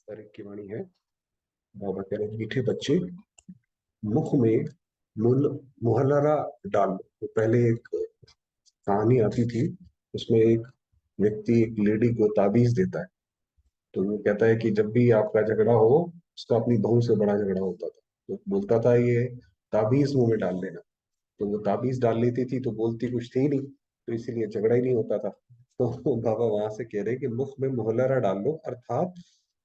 तारीख की वाणी है। बाबा कह रहे मीठे बच्चे मुख में मुल मुहल्लरा डाल लो। तो पहले एक कहानी आती थी, उसमें एक व्यक्ति एक लेडी को ताबीज देता है। तो वो कहता है कि जब भी आपका झगड़ा हो, उसका अपनी बहू से बड़ा झगड़ा होता था, तो बोलता था ये ताबीज मुंह में डाल लेना। तो वो ताबीज डाल लेती थी तो बोलती कुछ थी नहीं, तो इसीलिए झगड़ा ही नहीं होता था। तो बाबा वहां से कह रहे कि मुख में मुहल्लरा डाल लो, अर्थात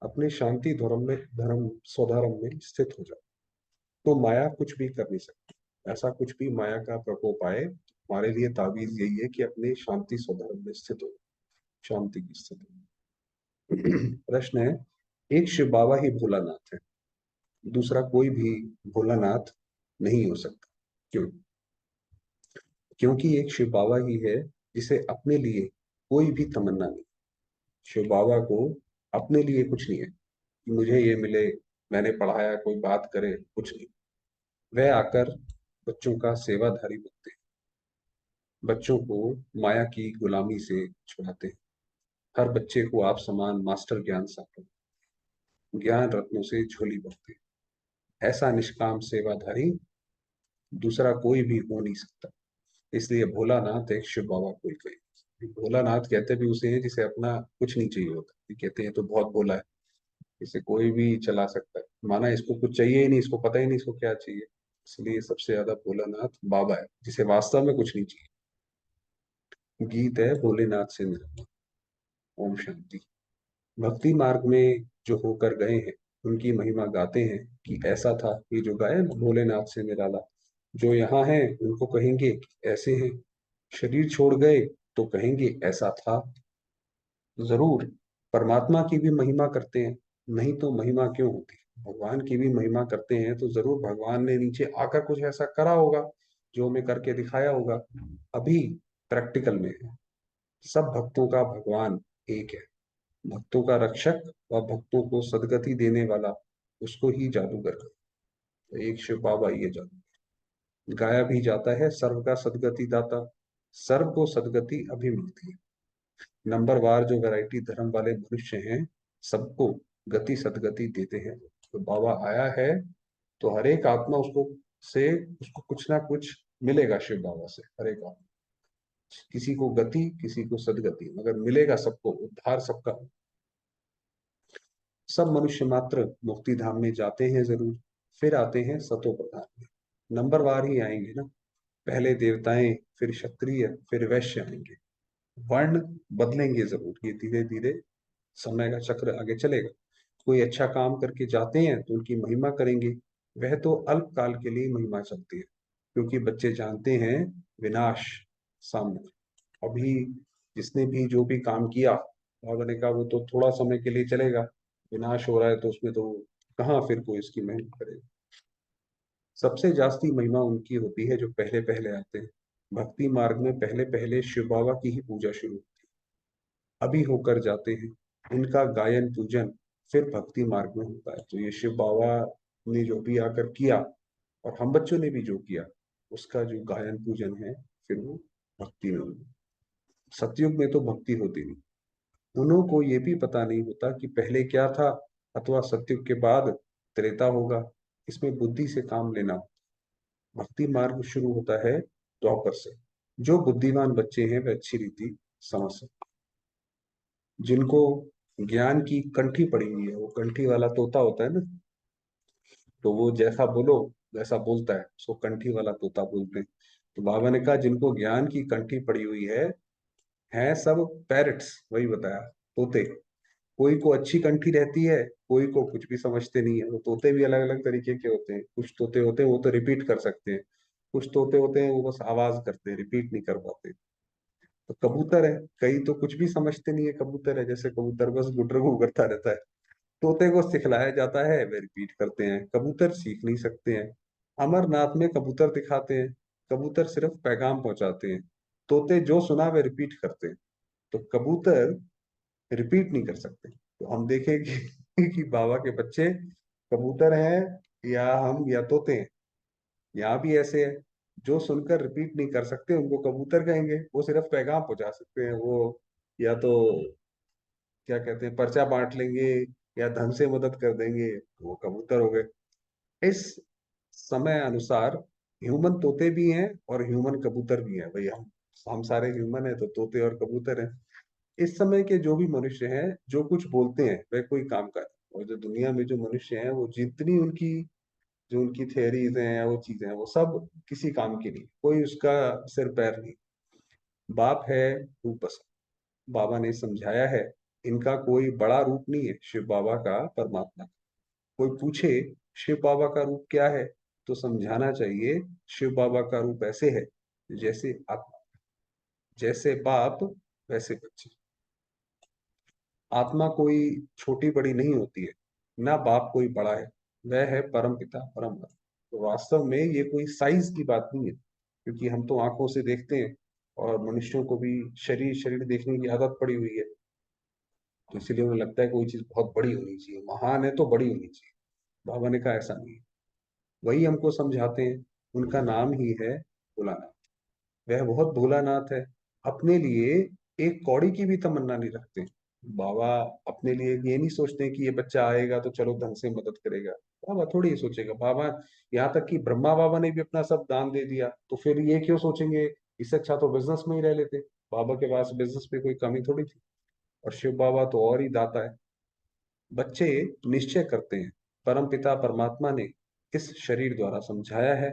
अपने शांति धर्म स्वधर्म में स्थित हो जाओ। तो माया कुछ भी कर नहीं सकती। ऐसा कुछ भी माया का प्रकोप आए, हमारे लिए ताबीज यही है कि अपने शांति स्वधर्म में स्थित हो, शांति की स्थिति। प्रश्न है, एक शिव बाबा ही भोलानाथ है, दूसरा कोई भी भोलानाथ नहीं हो सकता। क्यों? क्योंकि एक शिव बाबा ही है जिसे अपने लिए कोई भी तमन्ना नहीं। शिव बाबा को अपने लिए कुछ नहीं है कि मुझे ये मिले, मैंने पढ़ाया, कोई बात करे, कुछ नहीं। वह आकर बच्चों का सेवाधारी बनते हैं, बच्चों को माया की गुलामी से छुड़ाते हैं। हर बच्चे को आप समान मास्टर ज्ञान सागर, ज्ञान रत्नों से झोली भरते हैं। ऐसा निष्काम सेवाधारी दूसरा कोई भी हो नहीं सकता। इसलिए भोलानाथ एक शिव बाबा को ही कहे। भोलानाथ कहते भी उसे हैं जिसे अपना कुछ नहीं चाहिए होता। ये कहते हैं तो बहुत भोला है, इसे कोई भी चला सकता है, माना इसको कुछ चाहिए ही नहीं, इसको पता ही नहीं इसको क्या चाहिए। इसलिए सबसे ज्यादा भोलानाथ बाबा है, जिसे वास्तव में कुछ नहीं चाहिए। गीत है भोलेनाथ से मिलना। ओम शांति। भक्ति मार्ग में जो होकर गए हैं उनकी महिमा गाते हैं कि ऐसा था। ये जो गाए ना, भोलेनाथ से निराला, जो यहाँ है उनको कहेंगे कि ऐसे हैं। शरीर छोड़ गए तो कहेंगे ऐसा था। जरूर परमात्मा की भी महिमा करते हैं, नहीं तो महिमा क्यों होती। भगवान की भी महिमा करते हैं तो जरूर भगवान ने नीचे आकर कुछ ऐसा करा होगा, जो हमें करके दिखाया होगा। अभी प्रैक्टिकल में है, सब भक्तों का भगवान एक है। भक्तों का रक्षक व भक्तों को सदगति देने वाला, उसको ही जादूगर कहते हैं। तो एक शिव बाबा ही है जादू। गाया भी जाता है सर्व का सदगति दाता, सर्व को सदगति अभी मिलती है। नंबरवार जो वैरायटी धर्म वाले मनुष्य हैं, सबको गति सदगति देते हैं। तो बाबा आया है तो हर एक आत्मा से उसको कुछ ना कुछ मिलेगा शिव बाबा से। हर एक आत्मा, किसी को गति, किसी को सदगति, मगर मिलेगा सबको, उद्धार सबका। सब मनुष्य मात्र मुक्ति धाम में जाते हैं जरूर, फिर आते हैं सतो प्रधान में। नंबरवार ही आएंगे ना, पहले देवताएं, फिर क्षत्रिय, फिर वैश्य आएंगे। वर्ण बदलेंगे जरूर, ये धीरे धीरे समय का चक्र आगे चलेगा। कोई अच्छा काम करके जाते हैं तो उनकी महिमा करेंगे, वह तो अल्पकाल के लिए महिमा चलती है, क्योंकि बच्चे जानते हैं विनाश सामने। अभी जिसने भी जो भी काम किया, बाबा ने कहा वो तो थोड़ा समय के लिए चलेगा, विनाश हो रहा है तो उसमें तो कहाँ फिर कोई इसकी महिमा करेगा। सबसे जास्ती महिमा उनकी होती है जो पहले पहले आते हैं। भक्ति मार्ग में पहले पहले शिव बाबा की ही पूजा शुरू होती है, अभी होकर जाते हैं। इनका गायन पूजन फिर भक्ति मार्ग में होता है। तो ये शिव बाबा ने जो भी आकर किया, और हम बच्चों ने भी जो किया, उसका जो गायन पूजन है, फिर वो भक्ति में होगा। सतयुग में तो भक्ति होती नहीं, उन्हों को ये भी पता नहीं होता कि पहले क्या था, अथवा सतयुग के बाद त्रेता होगा। इसमें बुद्धि से काम लेना। भक्ति मार्ग शुरू होता है द्वापर से। जो बुद्धिमान बच्चे हैं वे अच्छी रीति समझ सकते हैं। जिनको ज्ञान की कंठी पड़ी हुई है, वो कंठी वाला तोता होता है ना, तो वो जैसा बोलो वैसा बोलता है, उसको कंठी वाला तोता बोलते हैं। तो बाबा ने कहा जिनको ज्ञान की कंठी पड़ी हुई है सब पैरट्स, वही बताया, तोते। कोई को अच्छी कंठी रहती है, कोई को कुछ भी समझते नहीं है। वो तोते भी अलग अलग तरीके के होते हैं। कुछ तोते होते हैं वो तो रिपीट कर सकते हैं, कुछ तोते होते हैं वो बस आवाज करते हैं, रिपीट नहीं कर पाते। तो कबूतर है, कई तो कुछ भी समझते नहीं है। कबूतर है, जैसे कबूतर बस गुटर गु करता रहता है। तोते को सिखलाया जाता है, वे रिपीट करते हैं। कबूतर सीख नहीं सकते हैं। अमरनाथ में कबूतर दिखाते हैं, कबूतर सिर्फ पैगाम पहुंचाते हैं। तोते जो सुना वे रिपीट करते हैं। तो कबूतर रिपीट नहीं कर सकते। तो हम देखें कि बाबा के बच्चे कबूतर हैं या हम या तोते हैं। यहाँ भी ऐसे है, जो सुनकर रिपीट नहीं कर सकते उनको कबूतर कहेंगे, वो सिर्फ पैगाम पहुंचा सकते हैं। वो या तो क्या कहते हैं, पर्चा बांट लेंगे, या धन से मदद कर देंगे तो वो कबूतर हो गए। इस समय अनुसार ह्यूमन तोते भी हैं और ह्यूमन कबूतर भी हैं। भाई हम सारे ह्यूमन हैं तो तोते और कबूतर हैं। इस समय के जो भी मनुष्य हैं जो कुछ बोलते हैं वह कोई काम का नहीं। और जो दुनिया में जो मनुष्य हैं वो जितनी उनकी जो उनकी थियरीज हैं या वो चीजें हैं वो सब किसी काम की नहीं, कोई उसका सिर पैर नहीं। बाप है रूप बसंत, बाबा ने समझाया है। इनका कोई बड़ा रूप नहीं है शिव बाबा का, परमात्मा। कोई पूछे शिव बाबा का रूप क्या है, तो समझाना चाहिए शिव बाबा का रूप ऐसे है जैसे आप, जैसे बाप वैसे बच्चे। आत्मा कोई छोटी बड़ी नहीं होती है, ना बाप कोई बड़ा है, वह है परम पिता परम ब्रह्म। तो वास्तव में ये कोई साइज की बात नहीं है, क्योंकि हम तो आंखों से देखते हैं और मनुष्यों को भी शरीर शरीर देखने की आदत पड़ी हुई है। तो इसीलिए उन्हें लगता है कोई चीज बहुत बड़ी होनी चाहिए, महान है तो बड़ी होनी चाहिए। बाबा ने कहा ऐसा नहीं है। वही हमको समझाते हैं। उनका नाम ही है भोलानाथ। वह बहुत भोलानाथ है। अपने लिए एक कौड़ी की भी तमन्ना नहीं रखते बाबा। अपने लिए ये नहीं सोचते कि ये बच्चा आएगा तो चलो धन से मदद करेगा। बाबा थोड़ी ये सोचेगा। बाबा यहाँ तक कि ब्रह्मा बाबा ने भी अपना सब दान दे दिया, तो फिर ये क्यों सोचेंगे। इससे अच्छा तो बिजनेस में ही रह लेते। बाबा के पास बिजनेस में कोई कमी थोड़ी थी। और शिव बाबा तो और ही दाता है। बच्चे निश्चय करते हैं। परम पिता परमात्मा ने इस शरीर द्वारा समझाया है।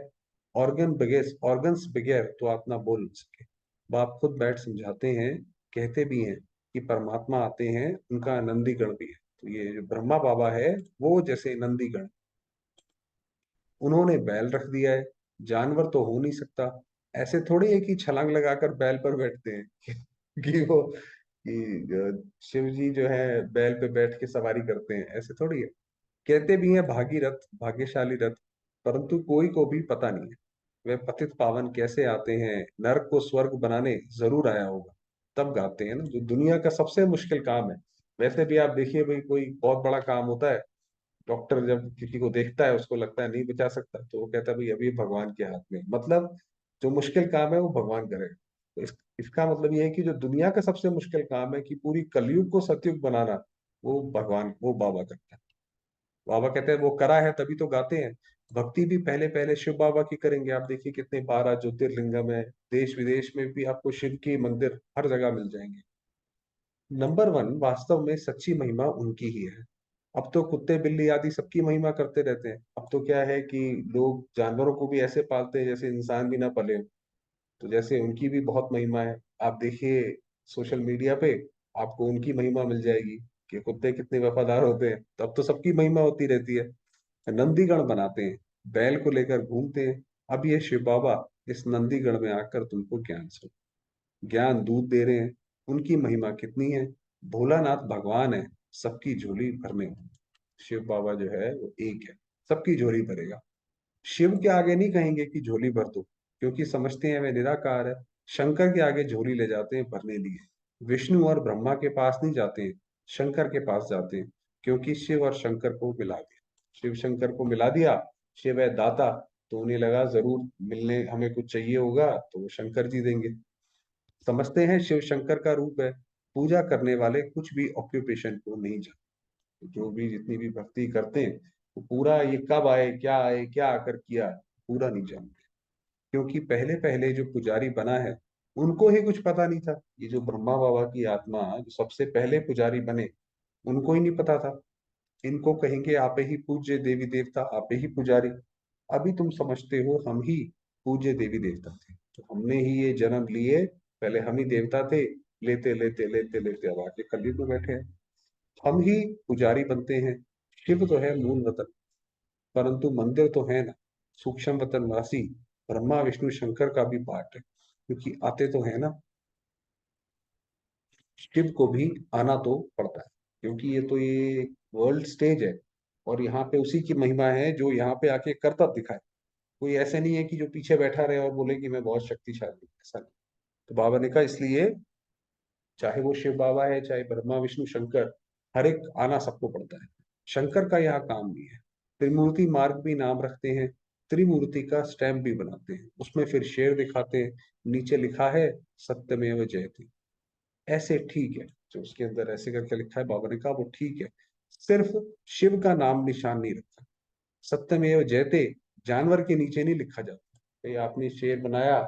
ऑर्गन्स बगैर तो आत्मा बोल नहीं सके। बाप खुद बैठ समझाते हैं। कहते भी हैं कि परमात्मा आते हैं, उनका नंदीगण भी है। तो ये जो ब्रह्मा बाबा है वो जैसे नंदीगण, उन्होंने बैल रख दिया है। जानवर तो हो नहीं सकता। ऐसे थोड़ी है कि छलांग लगाकर बैल पर बैठते हैं कि वो शिव जी जो है बैल पे बैठ के सवारी करते हैं, ऐसे थोड़ी है। कहते भी हैं भागीरथ भाग्यशाली रथ, परंतु कोई को भी पता नहीं है वे पतित पावन कैसे आते हैं। नरक को स्वर्ग बनाने जरूर आया होगा, तब गाते हैं ना। जो दुनिया का सबसे मुश्किल काम है, वैसे भी आप देखिए भाई, कोई बहुत बड़ा काम होता है, डॉक्टर जब किसी को देखता है उसको लगता है नहीं बचा सकता, तो वो कहता है भाई अभी भगवान के हाथ में। मतलब जो मुश्किल काम है वो भगवान करेगा। तो इसका मतलब ये है कि जो दुनिया का सबसे मुश्किल काम है कि पूरी कलयुग को सतयुग बनाना, वो भगवान, वो बाबा करता है। बाबा कहते हैं वो करा है तभी तो गाते हैं। भक्ति भी पहले पहले शिव बाबा की करेंगे। आप देखिए कितने 12 ज्योतिर्लिंगम है। देश विदेश में भी आपको शिव के मंदिर हर जगह मिल जाएंगे। नंबर वन, वास्तव में सच्ची महिमा उनकी ही है। अब तो कुत्ते बिल्ली आदि सबकी महिमा करते रहते हैं। अब तो क्या है कि लोग जानवरों को भी ऐसे पालते हैं जैसे इंसान भी ना पले हो। तो जैसे उनकी भी बहुत महिमा है। आप देखिए सोशल मीडिया पे आपको उनकी महिमा मिल जाएगी कि कुत्ते कितने वफादार होते हैं। तो अब तो सबकी महिमा होती रहती है। नंदीगण बनाते हैं, बैल को लेकर घूमते हैं। अब ये शिव बाबा इस नंदीगण में आकर तुमको ज्ञान दूध दे रहे हैं। उनकी महिमा कितनी है। भोलानाथ भगवान है, सबकी झोली भरने वाला। शिव बाबा जो है वो एक है, सबकी झोली भरेगा। शिव के आगे नहीं कहेंगे कि झोली भर दो, क्योंकि समझते हैं वे निराकार है। शंकर के आगे झोली ले जाते हैं भरने लिए। विष्णु और ब्रह्मा के पास नहीं जाते हैं, शंकर के पास जाते हैं, क्योंकि शिव और शंकर को मिला दिया। शिव शंकर को मिला दिया। शिव है दाता, तो उन्हें लगा जरूर मिलने हमें कुछ चाहिए होगा तो वो शंकर जी देंगे। समझते हैं शिव शंकर का रूप है। पूजा करने वाले कुछ भी ऑक्यूपेशन को नहीं जानते। जो भी जितनी भी भक्ति करते हैं वो पूरा ये कब आए क्या आकर किया, पूरा नहीं जानते। क्योंकि पहले पहले जो पुजारी बना है उनको ही कुछ पता नहीं था। ये जो ब्रह्मा बाबा की आत्मा जो सबसे पहले पुजारी बने, उनको ही नहीं पता था। इनको कहेंगे आप ही पूज्य देवी देवता, आप ही पुजारी। अभी तुम समझते हो हम ही पूज्य देवी देवता थे, तो हमने ही ये जन्म लिए। पहले हम ही देवता थे, लेते लेते लेते लेते अब आके कलयुग में बैठे हैं। हम ही पुजारी बनते हैं। शिव तो है मूल वतन, परंतु मंदिर तो है ना सूक्ष्म वतन वासी। ब्रह्मा विष्णु शंकर का भी पार्ट है, क्योंकि आते तो है ना। शिव को भी आना तो पड़ता है, क्योंकि ये वर्ल्ड स्टेज है। और यहाँ पे उसी की महिमा है जो यहाँ पे आके करता दिखाए। कोई ऐसे नहीं है कि जो पीछे बैठा रहे और बोले कि मैं बहुत शक्तिशाली हूं, ऐसा नहीं। तो बाबा ने कहा इसलिए चाहे वो शिव बाबा है चाहे ब्रह्मा विष्णु शंकर, हर एक आना सबको पड़ता है। शंकर का यहाँ काम भी है। त्रिमूर्ति मार्ग भी नाम रखते हैं। त्रिमूर्ति का स्टैम्प भी बनाते हैं, उसमें फिर शेर दिखाते हैं, नीचे लिखा है सत्यमेव जयते। ऐसे ठीक है, जो उसके अंदर ऐसे करके लिखा है बाबा ने कहा वो ठीक है। सिर्फ शिव का नाम निशान नहीं रखा। सत्यमेव जयते जानवर के नीचे नहीं लिखा जाता। कहीं आपने शेर बनाया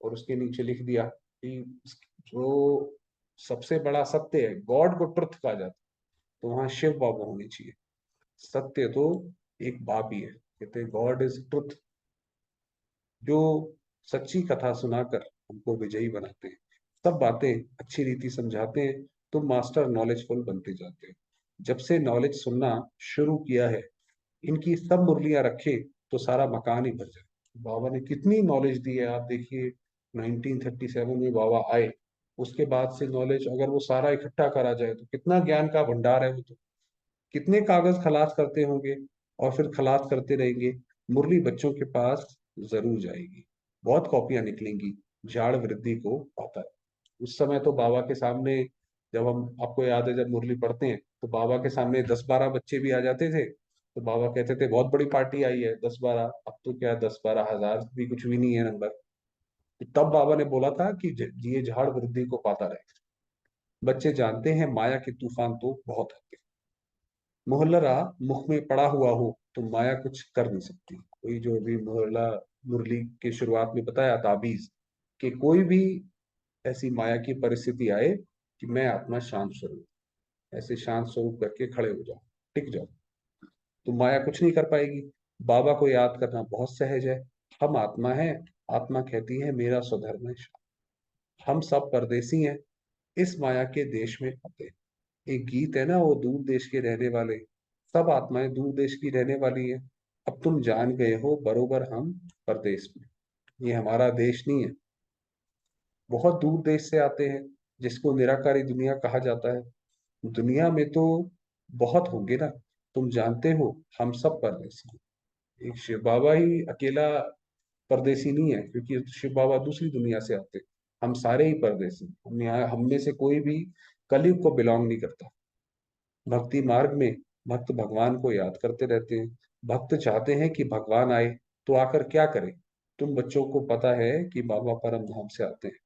और उसके नीचे लिख दिया कि जो सबसे बड़ा सत्य है, गॉड को ट्रुथ कहा जाता है, तो वहां शिव बाबा होने चाहिए। सत्य तो एक बाप ही है, कहते हैं गॉड इज ट्रुथ, जो सच्ची कथा सुनाकर हमको विजयी बनाते हैं, सब बातें अच्छी रीति समझाते हैं, तो मास्टर नॉलेजफुल बनते जाते हैं। जब से नॉलेज सुनना शुरू किया है, इनकी सब मुरलियां रखे तो सारा मकान ही भर जाए। बाबा ने कितनी नॉलेज दी है, आप देखिए 1937 में बाबा आए, उसके बाद से नॉलेज अगर वो सारा इकट्ठा करा जाए तो कितना ज्ञान का भंडार है वो तो। कितने कागज खलास करते होंगे और फिर खलास करते रहेंगे। मुरली बच्चों के पास जरूर जाएगी, बहुत कॉपियां निकलेंगी, झाड़ वृद्धि को पाता है। उस समय तो बाबा के सामने, जब हम, आपको याद है जब मुरली पढ़ते हैं तो बाबा के सामने 10-12 बच्चे भी आ जाते थे, तो बाबा कहते थे बहुत बड़ी पार्टी आई है 10-12। अब तो क्या 10-12 हजार भी कुछ भी नहीं है नंबर। तब बाबा ने बोला था कि ये झाड़ वृद्धि को पाता रहे। बच्चे जानते हैं माया के तूफान तो बहुत है। मोहल्ला मुख में पड़ा हुआ हो तो माया कुछ कर नहीं सकती। कोई जो भी मोहल्ला, मुरली के शुरुआत में बताया ताबीज, कि कोई भी ऐसी माया की परिस्थिति आए कि मैं आत्मा शांत स्वरूप, ऐसे शांत स्वरूप करके खड़े हो जाओ, टिक जाओ, तो माया कुछ नहीं कर पाएगी। बाबा को याद करना बहुत सहज है। हम आत्मा है, आत्मा कहती है मेरा स्वधर्म है शांत। हम सब परदेसी हैं, इस माया के देश में फंसे। एक गीत है ना, वो दूर देश के रहने वाले, सब आत्माएं दूर देश की रहने वाली है। अब तुम जान गए हो बरोबर हम परदेश में, ये हमारा देश नहीं है। बहुत दूर देश से आते हैं, जिसको निराकारी दुनिया कहा जाता है। दुनिया में तो बहुत होंगे ना, तुम जानते हो हम सब परदेसी हैं। एक शिव बाबा ही अकेला परदेसी नहीं है, क्योंकि शिव बाबा दूसरी दुनिया से आते हैं। हम सारे ही परदेसी हैं। हम यहाँ, हम में से कोई भी कलयुग को बिलोंग नहीं करता। भक्ति मार्ग में भक्त भगवान को याद करते रहते हैं। भक्त चाहते हैं कि भगवान आए, तो आकर क्या करे। तुम बच्चों को पता है कि बाबा परम धाम से आते हैं,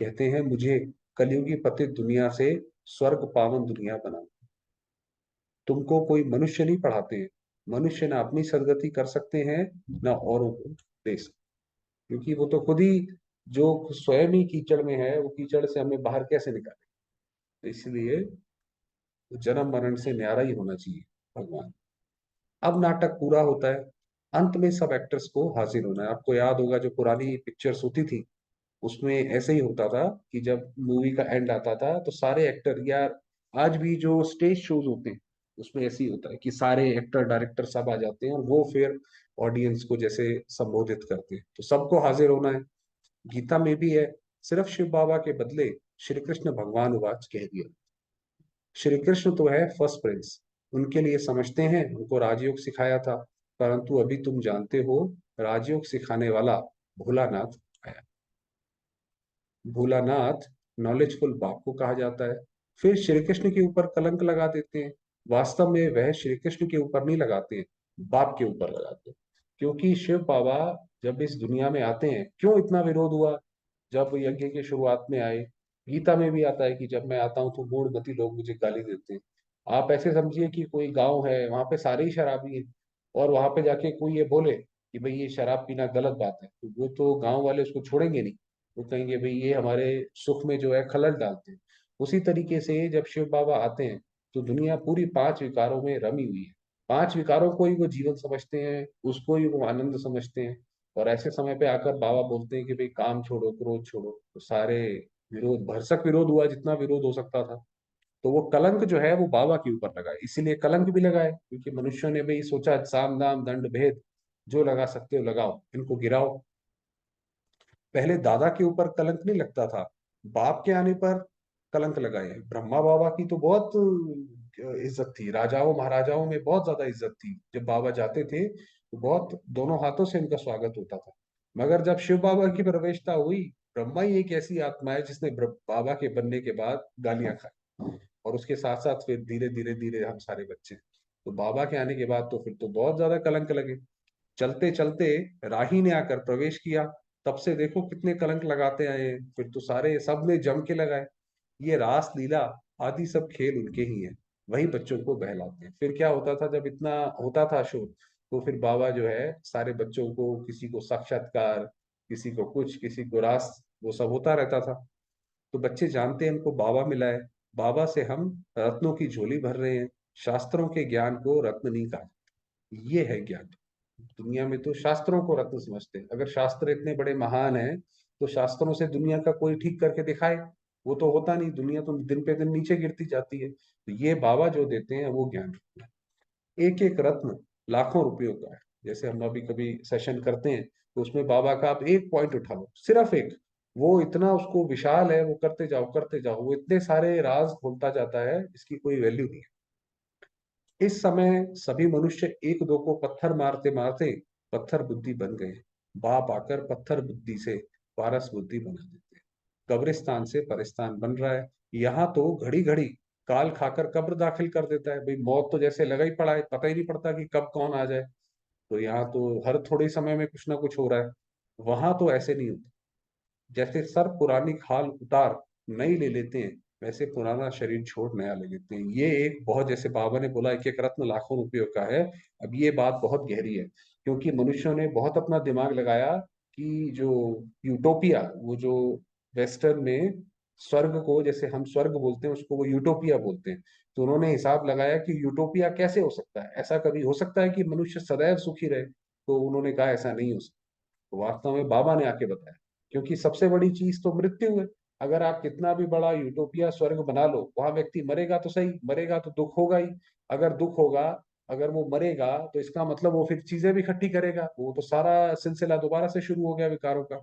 कहते हैं मुझे कलयुगी पतित दुनिया से स्वर्ग पावन दुनिया बना। तुमको कोई मनुष्य नहीं पढ़ाते हैं। मनुष्य ना अपनी सदगति कर सकते हैं, ना औरों को दे सकते, क्योंकि वो तो खुद ही, जो स्वयं ही कीचड़ में है, वो कीचड़ से हमें बाहर कैसे निकाले। तो इसलिए जन्म मरण से न्यारा ही होना चाहिए भगवान। अब नाटक पूरा होता है, अंत में सब एक्टर्स को हाजिर होना है। आपको याद होगा जो पुरानी पिक्चर्स होती थी, उसमें ऐसे ही होता था कि जब मूवी का एंड आता था तो सारे एक्टर, या आज भी जो स्टेज शोज होते हैं उसमें ऐसे ही होता है कि सारे एक्टर डायरेक्टर सब आ जाते हैं और वो फिर ऑडियंस को जैसे संबोधित करते हैं, तो सबको हाजिर होना है। गीता में भी है, सिर्फ शिव बाबा के बदले श्री कृष्ण भगवान उवाच कह दिया। श्री कृष्ण तो है फर्स्ट प्रिंस, उनके लिए समझते हैं उनको राजयोग सिखाया था, परंतु अभी तुम जानते हो राजयोग सिखाने वाला भोलानाथ आया। भोलानाथ नॉलेजफुल बाप को कहा जाता है। फिर श्री कृष्ण के ऊपर कलंक लगा देते हैं। वास्तव में वह श्री कृष्ण के ऊपर नहीं लगाते हैं, बाप के ऊपर लगाते हैं। क्योंकि शिव बाबा जब इस दुनिया में आते हैं, क्यों इतना विरोध हुआ जब यज्ञ की शुरुआत में आए। गीता में भी आता है कि जब मैं आता हूँ तो मूढ़मती लोग मुझे गाली देते हैं। आप ऐसे समझिए कि कोई गांव है, वहां पे सारे ही शराबी हैं, और वहां पे जाके कोई ये बोले कि भाई ये शराब पीना गलत बात है, तो वो तो गांव वाले उसको छोड़ेंगे नहीं। वो कहेंगे भाई ये हमारे सुख में जो है खलल डालते हैं। उसी तरीके से जब शिव बाबा आते हैं तो दुनिया पूरी पांच विकारों में रमी हुई है। पांच विकारों को ही वो जीवन समझते हैं, उसको ही वो आनंद समझते हैं। और ऐसे समय पे आकर बाबा बोलते हैं कि भाई काम छोड़ो, क्रोध छोड़ो, तो सारे विरोध, भरसक विरोध हुआ जितना विरोध हो सकता था। तो वो कलंक जो है वो बाबा के ऊपर लगाए, इसीलिए कलंक भी लगाए, क्योंकि मनुष्यों ने भाई सोचा साम दाम दंड भेद, जो लगा सकते हो लगाओ, इनको गिराओ। पहले दादा के ऊपर कलंक नहीं लगता था, बाप के आने पर कलंक लगाए। ब्रह्मा बाबा की तो बहुत इज्जत थी, राजाओं महाराजाओं में बहुत ज्यादा इज्जत थी। जब बाबा जाते थे तो बहुत दोनों हाथों से उनका स्वागत होता था। मगर जब शिव बाबा की प्रवेशता हुई, ब्रह्मा ही एक ऐसी आत्मा है जिसने बाबा के बनने के बाद गालियां खाई, और उसके साथ साथ फिर धीरे धीरे धीरे हम सारे बच्चे। तो बाबा के आने के बाद तो फिर तो बहुत ज्यादा कलंक लगे। चलते चलते राही ने आकर प्रवेश किया, तब से देखो कितने कलंक लगाते आए हैं, फिर तो सारे सब ने जम के लगाए। ये रास लीला आदि सब खेल उनके ही हैं। वही बच्चों को बहलाते हैं। फिर क्या होता था, जब इतना होता था शोर, तो फिर बाबा जो है सारे बच्चों को, किसी को साक्षात्कार, किसी को कुछ, किसी को रास, वो सब होता रहता था। तो बच्चे जानते हैं हमको बाबा मिला है, बाबा से हम रत्नों की झोली भर रहे हैं। शास्त्रों के ज्ञान को रत्न नहीं कहा, ये है ज्ञान। दुनिया में तो शास्त्रों को रत्न समझते हैं। अगर शास्त्र इतने बड़े महान हैं, तो शास्त्रों से दुनिया का कोई ठीक करके दिखाए। वो तो होता नहीं, दुनिया तो दिन पे दिन नीचे गिरती जाती है। तो ये बाबा जो देते हैं वो ज्ञान। एक एक रत्न लाखों रुपयों का है। जैसे हम अभी कभी सेशन करते हैं, तो उसमें बाबा का आप एक पॉइंट उठा लो, सिर्फ एक, वो इतना उसको विशाल है, वो करते जाओ, वो इतने सारे राज खोलता जाता है, इसकी कोई वैल्यू नहीं है। इस समय सभी मनुष्य एक दो को पत्थर मारते मारते पत्थर बुद्धि बन गए। बाप आकर पत्थर बुद्धि से पारस बुद्धि बना देते हैं। कब्रिस्तान से परिस्तान बन रहा है। यहाँ तो घड़ी घड़ी काल खाकर कब्र दाखिल कर देता है भाई। मौत तो जैसे लगा ही पड़ा है, पता ही नहीं पड़ता कि कब कौन आ जाए। तो यहाँ तो हर थोड़े समय में कुछ ना कुछ हो रहा है। वहां तो ऐसे नहीं होता। जैसे सर पुरानी खाल उतार नई ले लेते हैं, वैसे पुराना शरीर छोड़ नया ले लेते हैं। ये एक बहुत, जैसे बाबा ने बोला, एक एक रत्न लाखों रुपयों का है। अब ये बात बहुत गहरी है, क्योंकि मनुष्यों ने बहुत अपना दिमाग लगाया कि जो यूटोपिया, वो जो वेस्टर्न में स्वर्ग को, जैसे हम स्वर्ग बोलते हैं उसको वो यूटोपिया बोलते हैं। तो उन्होंने हिसाब लगाया कि यूटोपिया कैसे हो सकता है, ऐसा कभी हो सकता है कि मनुष्य सदैव सुखी रहे? तो उन्होंने कहा ऐसा नहीं हो सकता। तो वास्तव में बाबा ने आके बताया, क्योंकि सबसे बड़ी चीज तो मृत्यु है। अगर आप कितना भी बड़ा यूटोपिया स्वर्ग बना लो, वहां व्यक्ति मरेगा तो सही, मरेगा तो दुख होगा ही। अगर दुख होगा, अगर वो मरेगा, तो इसका मतलब वो फिर चीजें भी इकट्ठी करेगा, वो तो सारा सिलसिला दोबारा से शुरू हो गया विकारों का।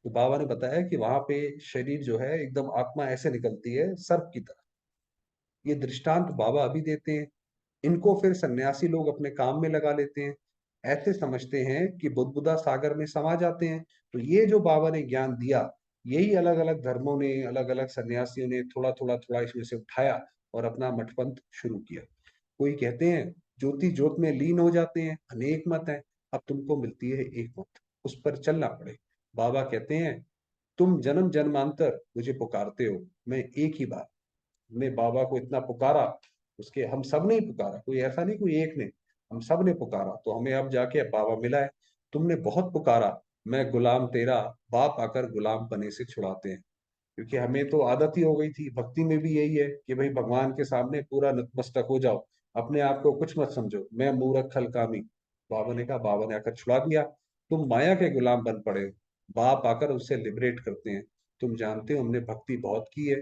तो बाबा ने बताया कि वहां पे शरीर जो है एकदम आत्मा ऐसे निकलती है सर्प की तरह। ये दृष्टांत बाबा अभी देते हैं। इनको फिर सन्यासी लोग अपने काम में लगा लेते हैं। ऐसे समझते हैं कि बुदबुदा सागर में समा जाते हैं। तो ये जो बाबा ने ज्ञान दिया, यही अलग अलग धर्मों ने, अलग अलग सन्यासियों ने थोड़ा थोड़ा थोड़ा इसमें से उठाया और अपना मठपंथ शुरू किया। कोई कहते हैं ज्योति ज्योत में लीन हो जाते हैं, अनेक मत है। अब तुमको मिलती है एक मत, उस पर चलना पड़े। बाबा कहते हैं तुम जन्म जन्मांतर मुझे पुकारते हो, मैं एक ही बार, हमने बाबा को इतना पुकारा, उसके हम सब ने ही पुकारा, कोई ऐसा नहीं कोई एक ने, हम सब ने पुकारा, तो हमें अब जाके बाबा मिला है। तुमने बहुत पुकारा, मैं गुलाम तेरा, बाप आकर गुलाम पने से छुड़ाते हैं। क्योंकि हमें तो आदत ही हो गई थी, भक्ति में भी यही है कि भाई भगवान के सामने पूरा नतमस्तक हो जाओ, अपने आप को कुछ मत समझो, मैं मूर्ख खल कामी। बाबा ने कहा, बाबा ने आकर छुड़ा दिया। तुम माया के गुलाम बन पड़े हो, बाप आकर उससे लिबरेट करते हैं। तुम जानते हो हमने भक्ति बहुत की है,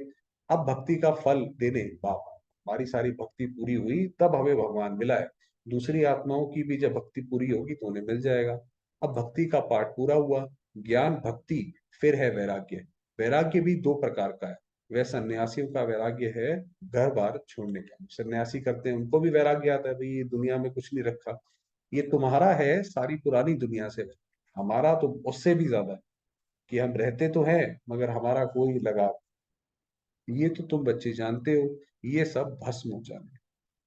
अब भक्ति का फल देने बाप, हमारी सारी भक्ति पूरी हुई तब हमें भगवान मिला है। दूसरी आत्माओं की भी जब भक्ति पूरी होगी तो उन्हें मिल जाएगा। अब भक्ति का पाठ पूरा हुआ। ज्ञान भक्ति, फिर है वैराग्य। वैराग्य भी दो प्रकार का है। वह सन्यासियों का वैराग्य है घर बार छोड़ने का, सन्यासी करते हैं उनको भी वैराग्य आता है, भाई ये दुनिया में कुछ नहीं रखा, ये तुम्हारा है सारी पुरानी दुनिया से। हमारा तो उससे भी ज्यादा है, कि हम रहते तो हैं मगर हमारा कोई लगाव। ये तो तुम बच्चे जानते हो, ये सब भस्म हो जाने,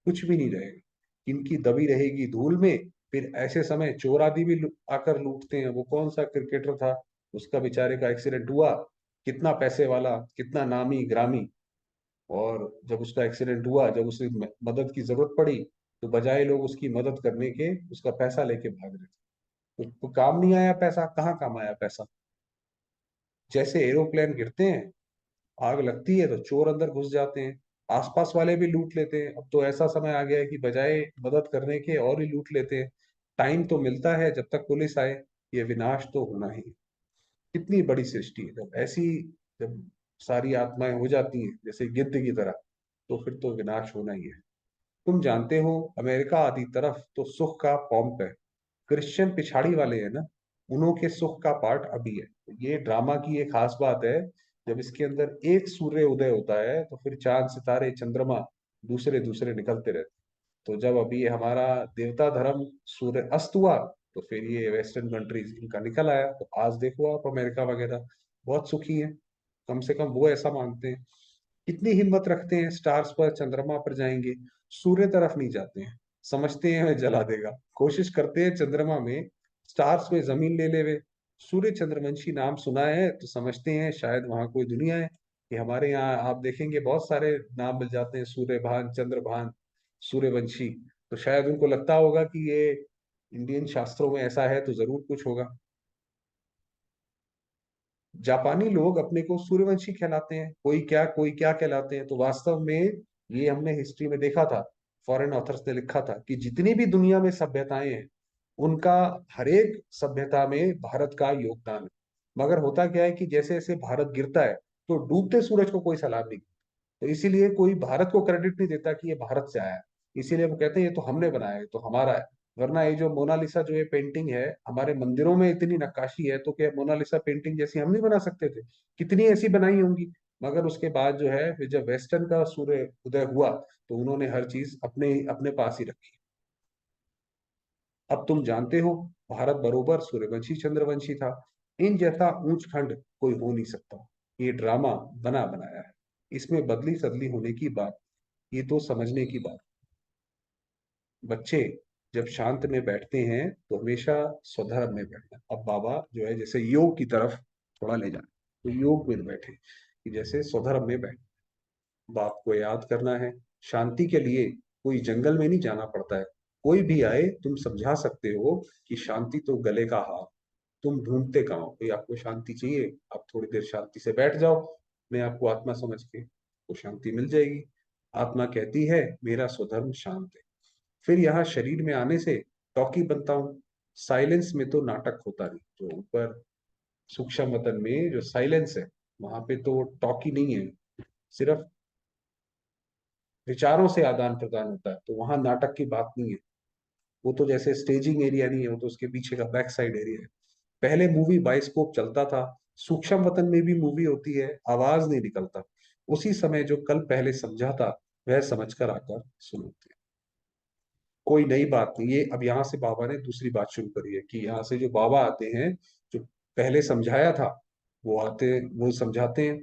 कुछ भी नहीं रहेगा। इनकी दबी रहेगी धूल में। फिर ऐसे समय चोर आदि भी आकर लूटते हैं। वो कौन सा क्रिकेटर था, उसका बेचारे का एक्सीडेंट हुआ, कितना पैसे वाला, कितना नामी ग्रामी, और जब उसका एक्सीडेंट हुआ, जब उसे मदद की जरूरत पड़ी, तो बजाय लोग उसकी मदद करने के उसका पैसा लेके भाग रहे थे। तो काम नहीं आया पैसा, कहाँ काम आया पैसा? जैसे एरोप्लेन गिरते हैं, आग लगती है, तो चोर अंदर घुस जाते हैं, आसपास वाले भी लूट लेते हैं। अब तो ऐसा समय आ गया है कि बजाय मदद करने के और ही लूट लेते हैं। टाइम तो मिलता है जब तक पुलिस आए, ये विनाश तो होना ही है। कितनी बड़ी सृष्टि है, जब ऐसी, जब सारी आत्माएं हो जाती हैं जैसे गिद्ध की तरह, तो फिर तो विनाश होना ही है। तुम जानते हो अमेरिका आदि तरफ तो सुख का पॉम्प है। क्रिश्चियन पिछाड़ी वाले हैं ना, उन्हों के सुख का पार्ट अभी है। ये ड्रामा की एक खास बात है, जब इसके अंदर एक सूर्य उदय होता है तो फिर चांद सितारे चंद्रमा दूसरे दूसरे निकलते रहते हैं। तो जब अभी ये हमारा देवता धर्म सूर्य अस्त हुआ, तो फिर ये वेस्टर्न कंट्रीज इनका निकल आया। तो आज देखो आप अमेरिका वगैरह बहुत सुखी है, कम से कम वो ऐसा मानते हैं। कितनी हिम्मत रखते हैं, स्टार्स पर चंद्रमा पर जाएंगे, सूर्य तरफ नहीं जाते हैं। समझते हैं वह जला देगा, कोशिश करते हैं चंद्रमा में, स्टार्स में जमीन ले ले वे। सूर्य चंद्रवंशी नाम सुना है तो समझते हैं शायद वहां कोई दुनिया है। कि हमारे यहाँ आप देखेंगे बहुत सारे नाम मिल जाते हैं, सूर्यभान, चंद्रभान, सूर्यवंशी। तो शायद उनको लगता होगा कि ये इंडियन शास्त्रों में ऐसा है, तो जरूर कुछ होगा। जापानी लोग अपने को सूर्यवंशी कहलाते हैं, कोई क्या कहलाते हैं। तो वास्तव में ये हमने हिस्ट्री में देखा था, फॉरेन ऑथर्स ने लिखा था कि जितनी भी दुनिया में सभ्यताएं हैं, उनका हर एक सभ्यता में भारत का योगदान है। मगर होता क्या है कि जैसे जैसे भारत गिरता है, तो डूबते सूरज को कोई सलाम नहीं। तो इसीलिए कोई भारत को क्रेडिट नहीं देता कि ये भारत से आया है। इसीलिए वो कहते हैं ये तो हमने बनाया है, ये तो हमारा है। वरना ये जो मोनालिसा, जो ये पेंटिंग है, हमारे मंदिरों में इतनी नक्काशी है, तो क्या मोनालिसा पेंटिंग जैसी हम नहीं बना सकते थे? कितनी ऐसी बनाई होंगी। मगर उसके बाद जो है, फिर जब वेस्टर्न का सूर्य उदय हुआ, तो उन्होंने हर चीज अपने अपने पास ही रखी। अब तुम जानते हो, भारत बरोबर सूर्यवंशी चंद्रवंशी था। इन जैसा ऊंच खंड कोई हो नहीं सकता। ये ड्रामा बना बनाया है, इसमें बदली सदली होने की बात, ये तो समझने की बात। बच्चे जब शांत में बैठते हैं, तो हमेशा स्वधर्म में बैठना। अब बाबा जो है, जैसे योग की तरफ थोड़ा ले जाए, तो योग में बैठे कि जैसे स्वधर्म में बैठे। बाप को याद करना है। शांति के लिए कोई जंगल में नहीं जाना पड़ता है। कोई भी आए, तुम समझा सकते हो कि शांति तो गले का हार। तुम ढूंढते कहाँ हो? भाई आपको शांति चाहिए, आप थोड़ी देर शांति से बैठ जाओ, मैं आपको आत्मा समझ के, तो शांति मिल जाएगी। आत्मा कहती है मेरा स्वधर्म शांत है। फिर यहाँ शरीर में आने से टॉकी बनता हूँ। साइलेंस में तो नाटक होता नहीं। जो ऊपर सूक्ष्म वतन में जो साइलेंस है, वहां पे तो टॉकी नहीं है, सिर्फ विचारों से आदान प्रदान होता है। तो वहां नाटक की बात नहीं है। वो तो जैसे स्टेजिंग एरिया नहीं है, वो तो उसके पीछे का बैक साइड एरिया है। पहले मूवी बाइस्कोप चलता था, सूक्ष्म वतन में भी मूवी होती है, आवाज नहीं निकलता। उसी समय जो कल पहले समझा था, वह समझकर आकर सुनते हैं। कोई नई बात नहीं। ये अब यहाँ से बाबा ने दूसरी बात शुरू करी है कि यहाँ से जो बाबा आते हैं, जो पहले समझाया था, वो समझाते हैं।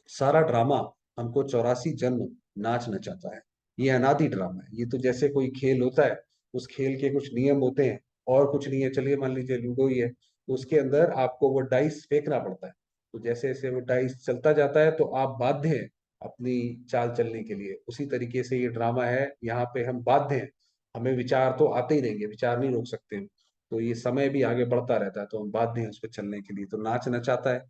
सारा ड्रामा हमको 84 जन्म नाच नचाता है। ये अनादि ड्रामा है। ये तो जैसे कोई खेल होता है, उस खेल के कुछ नियम होते हैं, और कुछ नहीं है। चलिए मान लीजिए लूडो ही है, तो उसके अंदर आपको वो डाइस फेंकना पड़ता है। तो जैसे जैसे वो डाइस चलता जाता है, तो आप बाध्य हैं अपनी चाल चलने के लिए। उसी तरीके से ये ड्रामा है, यहाँ पे हम बाध्य हैं। हमें विचार तो आते ही रहेंगे, विचार नहीं रोक सकते हम। तो ये समय भी आगे बढ़ता रहता है, तो हम बाध्य हैं उस पर चलने के लिए। तो नाच नचाता है।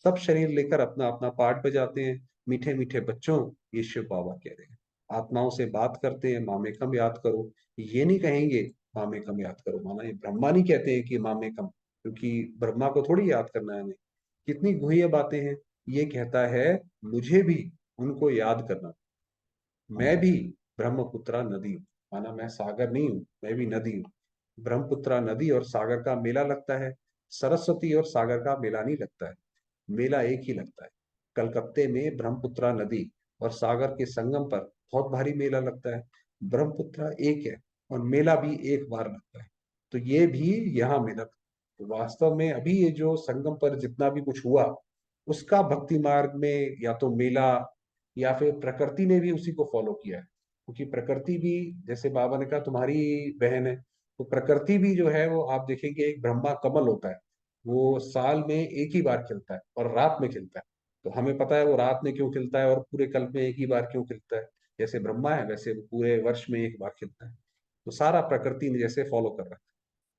सब शरीर लेकर अपना अपना पार्ट बजाते हैं। मीठे मीठे बच्चों, ये शिव बाबा कह रहे हैं। आत्माओं से बात करते हैं, मामेकम याद करो। ये नहीं कहेंगे मामेकम याद करो, माना ये ब्रह्मा नहीं कहते हैं कि मामेकम, क्योंकि ब्रह्मा को थोड़ी याद करना है हमें। कितनी गुह्य बातें हैं। ये कहता है मुझे भी उनको याद करना। मैं भी ब्रह्मपुत्रा नदी हूँ। माना मैं सागर नहीं हूँ, मैं भी नदी हूँ। ब्रह्मपुत्रा नदी और सागर का मेला लगता है। सरस्वती और सागर का मेला नहीं लगता है, मेला एक ही लगता है। कलकत्ते में ब्रह्मपुत्रा नदी और सागर के संगम पर बहुत भारी मेला लगता है। ब्रह्मपुत्रा एक है, और मेला भी एक बार लगता है। तो ये भी यहाँ मेला। तो वास्तव में अभी ये जो संगम पर जितना भी कुछ हुआ, उसका भक्ति मार्ग में या तो मेला, या फिर प्रकृति ने भी उसी को फॉलो किया है। क्योंकि प्रकृति भी, जैसे बाबा ने कहा तुम्हारी बहन है, तो प्रकृति भी जो है, वो आप देखेंगे एक ब्रह्मा कमल होता है। वो साल में एक ही बार खिलता है, और रात में खिलता है। तो हमें पता है वो रात में क्यों खिलता है, और पूरे कल्प में एक ही बार क्यों खिलता है। जैसे ब्रह्मा है, वैसे वो पूरे वर्ष में एक बार खिलता है। तो सारा प्रकृति ने जैसे फॉलो कर रखा है।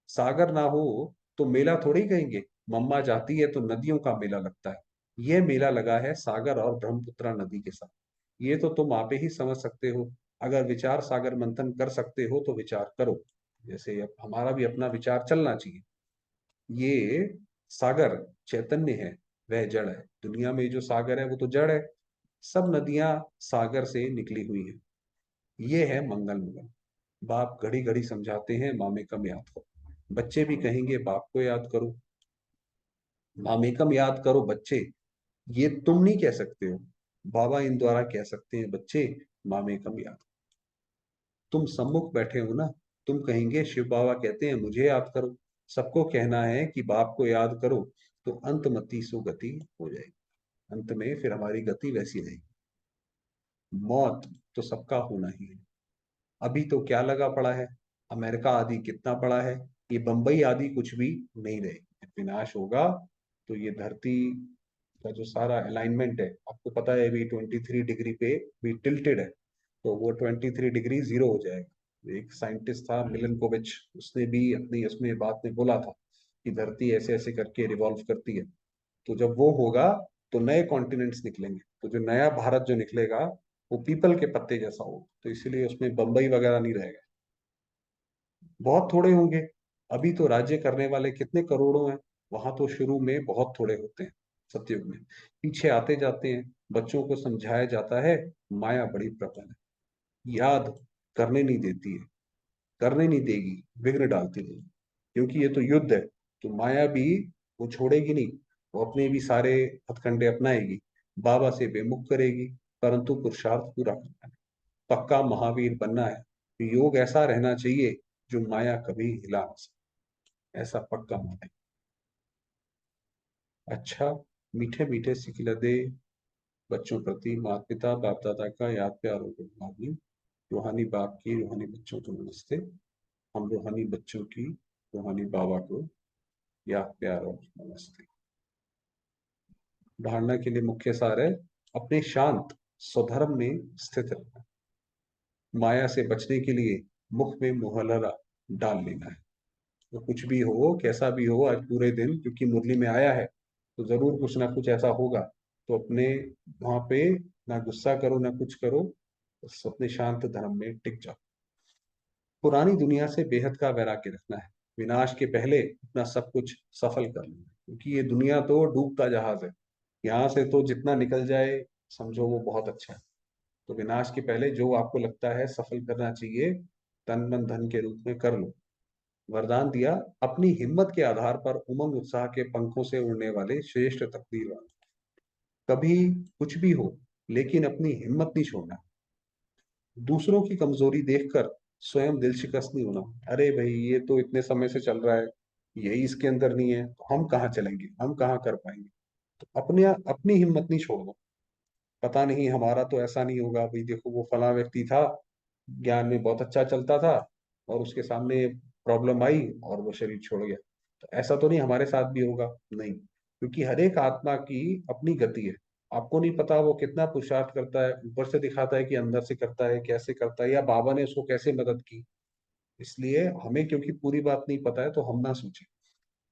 सागर ना हो तो मेला थोड़ी कहेंगे। मम्मा जाती है तो नदियों का मेला लगता है। ये मेला लगा है सागर और ब्रह्मपुत्रा नदी के साथ। ये तो तुम आप ही समझ सकते हो। अगर विचार सागर मंथन कर सकते हो, तो विचार करो। जैसे अब हमारा भी अपना विचार चलना चाहिए। ये सागर चैतन्य है, वह जड़ है। दुनिया में जो सागर है, वो तो जड़ है। सब नदियां सागर से निकली हुई हैं। ये है मंगल मिलन। बाप घड़ी घड़ी समझाते हैं मामेकम याद करो। बच्चे भी कहेंगे बाप को याद करो, मामेकम याद करो बच्चे। ये तुम नहीं कह सकते हो, बाबा इन द्वारा कह सकते हैं बच्चे, मामेकम याद। तुम सम्मुख बैठे हो ना, तुम कहेंगे शिव बाबा कहते हैं मुझे याद करो। सबको कहना है कि बाप को याद करो, तो अंतमति सुगति हो जाएगी। अंत में फिर हमारी गति वैसी रहेगी। मौत तो सबका होना ही है। अभी तो क्या लगा पड़ा है, अमेरिका आदि कितना पड़ा है, ये बंबई आदि कुछ भी नहीं रहे। जब विनाश होगा, तो ये धरती का जो सारा अलाइनमेंट है, आपको पता है अभी 23 डिग्री पे भी टिल्टेड है, तो वो 23 डिग्री जीरो हो जाएगा। एक साइंटिस्ट था मिलनकोविच, उसने भी अपनी उसमें बात में बोला था कि धरती ऐसे ऐसे करके रिवॉल्व करती है। तो जब वो होगा तो नए कॉन्टिनेंट्स निकलेंगे, तो जो नया भारत जो निकलेगा वो पीपल के पत्ते जैसा हो, तो इसीलिए उसमें बम्बई वगैरह नहीं रहेगा, बहुत थोड़े होंगे। अभी तो राज्य करने वाले कितने करोड़ों हैं, वहां तो शुरू में बहुत थोड़े होते हैं सतयुग में। पीछे आते जाते हैं, बच्चों को समझाया जाता है माया बड़ी प्रबल है, याद करने नहीं देती है, करने नहीं देगी, विघ्न डालती नहीं, क्योंकि ये तो युद्ध है। तो माया भी वो छोड़ेगी नहीं, वो अपने भी सारे हथकंडे अपनाएगी, बाबा से बेमुख करेगी, परंतु पुरुषार्थ पूरा करना है, पक्का महावीर बनना है। तो योग ऐसा रहना चाहिए जो माया कभी हिला ना सके, ऐसा पक्का माने। अच्छा, मीठे मीठे सिखिलते बच्चों प्रति माता पिता बाप दादा का याद प्यार और गुड। रूहानी बाप की रूहानी बच्चों को नमस्ते। हम रूहानी बच्चों की रूहानी बाबा को याद प्यार और नमस्ते। धारणा के लिए मुख्य सार है, अपने शांत स्वधर्म में स्थित रहना, माया से बचने के लिए मुख में मुहलरा डाल लेना है। तो कुछ भी हो, कैसा भी हो, आज पूरे दिन क्योंकि मुरली में आया है तो जरूर कुछ ना कुछ ऐसा होगा, तो अपने वहां पे ना गुस्सा करो ना कुछ करो, बस अपने शांत धर्म में टिक जाओ। पुरानी दुनिया से बेहद का वैराग्य रखना है, विनाश के पहले अपना सब कुछ सफल कर लेना है, क्योंकि ये दुनिया तो डूबता जहाज है, यहाँ से तो जितना निकल जाए समझो वो बहुत अच्छा है। तो विनाश के पहले जो आपको लगता है सफल करना चाहिए, तन मन धन के रूप में कर लो। वरदान दिया, अपनी हिम्मत के आधार पर उमंग उत्साह के पंखों से उड़ने वाले श्रेष्ठ तकदीरवान। कभी कुछ भी हो, लेकिन अपनी हिम्मत नहीं छोड़ना, दूसरों की कमजोरी देखकर स्वयं दिल शिकस्त नहीं होना। अरे भाई ये तो इतने समय से चल रहा है, यही इसके अंदर नहीं है तो हम कहाँ चलेंगे, हम कहाँ कर पाएंगे। तो अपने अपनी हिम्मत नहीं छोड़ो, पता नहीं हमारा तो ऐसा नहीं होगा, भाई देखो वो फला व्यक्ति था, ज्ञान में बहुत अच्छा चलता था और उसके सामने प्रॉब्लम आई और वो शरीर छोड़ गया, तो ऐसा तो नहीं हमारे साथ भी होगा, नहीं, क्योंकि हर एक आत्मा की अपनी गति है। आपको नहीं पता वो कितना पुरुषार्थ करता है, ऊपर से दिखाता है कि अंदर से करता है, कैसे करता है, या बाबा ने उसको कैसे मदद की। इसलिए हमें क्योंकि पूरी बात नहीं पता है तो हम ना सोचें,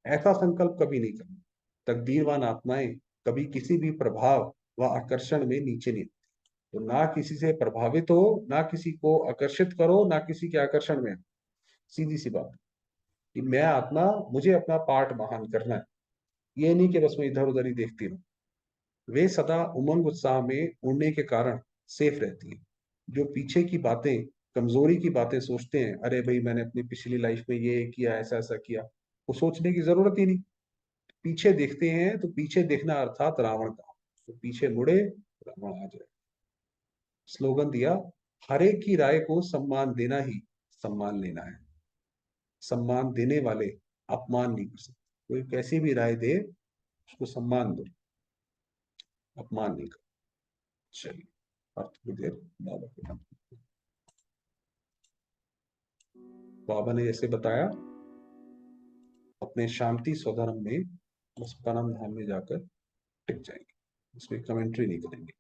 ऐसा संकल्प कभी नहीं करना। तकदीरवान आत्माएं कभी किसी भी प्रभाव व आकर्षण में नीचे नहीं, तो ना किसी से प्रभावित हो, ना किसी को आकर्षित करो, ना किसी के आकर्षण में। सीधी सी बात कि मैं आत्मा, मुझे अपना पार्ट महान करना है, ये नहीं कि बस मैं इधर उधर ही देखती रहूं। वे सदा उमंग उत्साह में उड़ने के कारण सेफ रहती हैं। जो पीछे की बातें, कमजोरी की बातें सोचते हैं, अरे भाई मैंने अपनी पिछली लाइफ में ये किया, ऐसा ऐसा किया, वो सोचने की जरूरत ही नहीं। पीछे देखते हैं तो पीछे देखना अर्थात रावण का, तो पीछे मुड़े रावण आ जाए। स्लोगन दिया, हर एक की राय को सम्मान देना ही सम्मान लेना है, सम्मान देने वाले अपमान नहीं कर सकते। कोई कैसी भी राय दे उसको सम्मान दो, अपमान नहीं करो। चलिए, अब थोड़ी देर बाबा के नाम। बाबा ने जैसे बताया, अपने शांति स्वधर्म में बस परम धाम में जाकर टिक जाएंगे, उसमें कमेंट्री नहीं करेंगे।